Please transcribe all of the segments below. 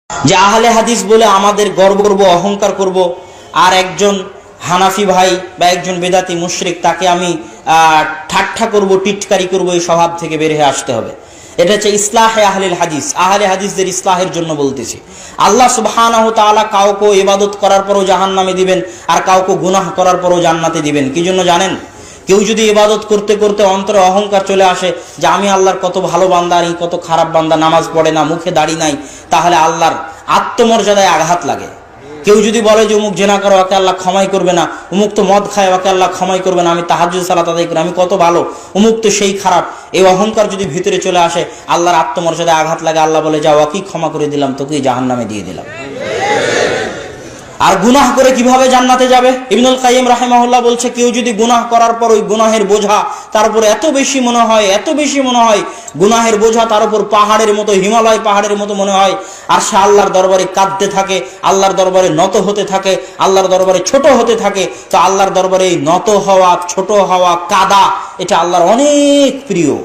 যে আহলে হাদিস বলে আমাদের গর্ব করব, অহংকার করব, আর একজন হানাফি ভাই বা একজন বেদাতি মুশরিক তাকে আমি ঠাট্টা করব, টিটকারি করব, এই স্বভাব থেকে বের হয়ে আসতে হবে। এটা হচ্ছে ইসলাহে আহলিল হাদিস, আহলে হাদিসদের ইসলাহের জন্য বলতেছি। আল্লাহ সুবহানাহু ওয়া তাআলা কাউকে ইবাদত করার পরও জাহান্নামে দিবেন, আর কাউকে গুনাহ করার পরও জান্নাতে দিবেন। কি জন্য জানেন? কেউ যদি ইবাদত করতে করতে অন্তরে অহংকার চলে আসে যে আমি আল্লাহর কত ভালো বান্দা, আর কত খারাপ বান্দা, নামাজ পড়ে না, মুখে দাড়ি নাই, তাহলে আল্লাহর আত্মমর্যাদায় আঘাত লাগে। কেউ যদি বলে যে অমুক জেনা করো, ওকে আল্লাহ ক্ষমাই করবে না, অমুক তো মদ খায়, ওকে আল্লাহ ক্ষমাই করবে না, আমি তাহাজ্জুদ সালাত আদায় করি, আমি কত ভালো, অমুক তো সেই খারাপ, এই অহংকার যদি ভিতরে চলে আসে আল্লাহর আত্মমর্যাদায় আঘাত লাগে। আল্লাহ বলে যাও, ওকেই ক্ষমা করে দিলাম, তোকেই জাহান্নামে দিয়ে দিলাম। আর গুনাহ করে কিভাবে জান্নাতে যাবে? ইবনুল কাইয়িম রাহিমাহুল্লাহ বলছে, কেউ যদি গুনাহ করার পর ওই গুনাহের বোঝা তার উপর এত বেশি মনে হয় গুনাহের বোঝা তার উপর পাহাড়ের মতো, হিমালয় পাহাড়ের মতো মনে হয়, আর সে আল্লাহর দরবারে কাঁদতে থাকে, আল্লাহর দরবারে নত হতে থাকে, আল্লাহর দরবারে ছোট হতে থাকে, তো আল্লাহর দরবারে এই নত হওয়া, ছোট হওয়া, কাদা, এটা আল্লাহর অনেক প্রিয়।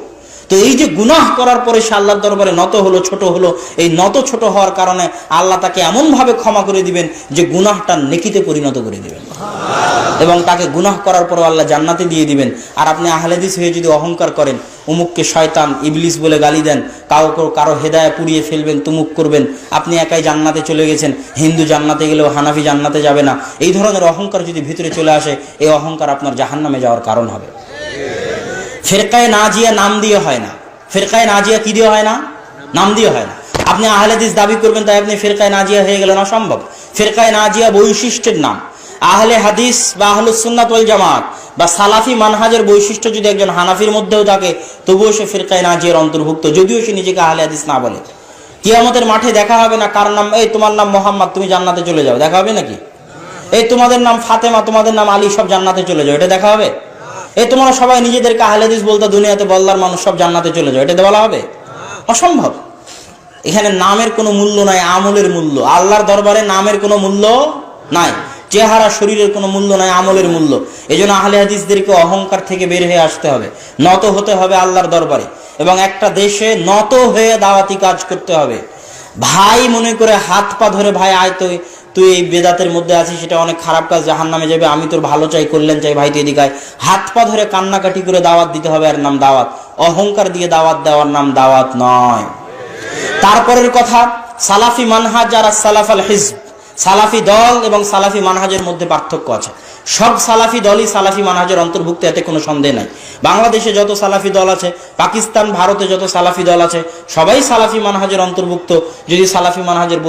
তো এই যে গুনাহ করার পরে সে আল্লাহর দরবারে নত হলো, ছোট হলো, এই নত ছোট হওয়ার কারণে আল্লাহ তাকে এমন ভাবে ক্ষমা করে দিবেন যে গুনাহটা নেকিতে পরিণত করে দিবেন, এবং তাকে গুনাহ করার পরে আল্লাহ জান্নাতে দিয়ে দিবেন। আর আপনি আহলে হাদিস হয়ে যদি অহংকার করেন, উমুককে শয়তান, ইবলিস বলে গালি দেন, কারো হেদায়া পুড়িয়ে ফেলবেন, তুমুক করবেন, আপনি একাই জান্নাতে চলে গেছেন, হিন্দু জান্নাতে গেলেও হানাফি জান্নাতে যাবে না, এই ধরনের অহংকার যদি ভিতরে চলে আসে, এই অহংকার আপনার জাহান্নামে যাওয়ার কারণ হবে। ফেরকায়ে নাজিয়া নাম দিয়ে হয় না। ফেরকায়ে নাজিয়া কি দিয়ে হয় না? নাম দিয়ে হয় না। আপনি আহলে হাদিস দাবি করবেন তাই আপনি ফেরকায়ে নাজিয়া হয়ে গেলেন, অসম্ভব। ফেরকায়ে নাজিয়া বৈশিষ্ট্যের নাম। আহলে হাদিস বা আহলুস সুন্নাত ওয়াল জামাত বা সালাফি মানহাজের বৈশিষ্ট্য যদি একজন হানাফির মধ্যেও থাকে, তবুও সে ফেরকায়ে নাজিয়ার অন্তর্ভুক্ত, যদিও সে নিজেকে আহলে হাদিস না বলে। কিয়ামতের মাঠে দেখা হবে না কার নাম, এই তোমার নাম মোহাম্মদ, তুমি জান্নাতে চলে যাও, দেখা হবে নাকি? এই তোমাদের নাম ফাতেমা, তোমাদের নাম আলী, সব জান্নাতে চলে যাও, এটা দেখা হবে? এই তোমরা সবাই নিজেদেরকে আহলে হাদিস বলতে, দুনিয়াতে বল্লার মানুষ, সব জান্নাতে চলে যাও, এটা বলা হবে? অসম্ভব। এখানে নামের কোনো মূল্য নাই, আমলের মূল্য। আল্লাহর দরবারে নামের কোনো মূল্য নাই, চেহারা শরীরের কোনো মূল্য নাই, আমলের মূল্য। এই জন্য আহলে হাদিসদেরকে অহংকার থেকে বের হয়ে আসতে হবে, নত হতে হবে আল্লাহর দরবারে, এবং একটা দেশে নত হয়ে দাওয়াতি কাজ করতে হবে। ভাই মনে করে হাত পা ধরে, ভাই আয় তুই এই বেদাতের মধ্যে আছিস, সেটা অনেক খারাপ কাজ, জাহান্নামে যাবে, আমি তোর ভালো চাই, কল্যাণ চাই, ভাই তুই এদিকে আয়, হাত পা ধরে কান্নাকাটি করে দাওয়াত দিতে হবে, এর নাম দাওয়াত। অহংকার দিয়ে দাওয়াত দেওয়ার নাম দাওয়াত নয়। তারপরের কথা, সালাফি মানহাজ আর সালাফ আল হিজব, সালাফি দল এবং সালাফি মানহাজের মধ্যে পার্থক্য আছে। সব সালাফি দলই সালাফি মানহাজের অন্তর্ভুক্ত, এতে কোনো সন্দেহ নাই। বাংলাদেশে যত সালাফি দল আছে, পাকিস্তান, ভারতে যত সালাফি দল আছে, সবাই সালাফি মানহাজের অন্তর্ভুক্ত, যদি সালাফি মানহাজের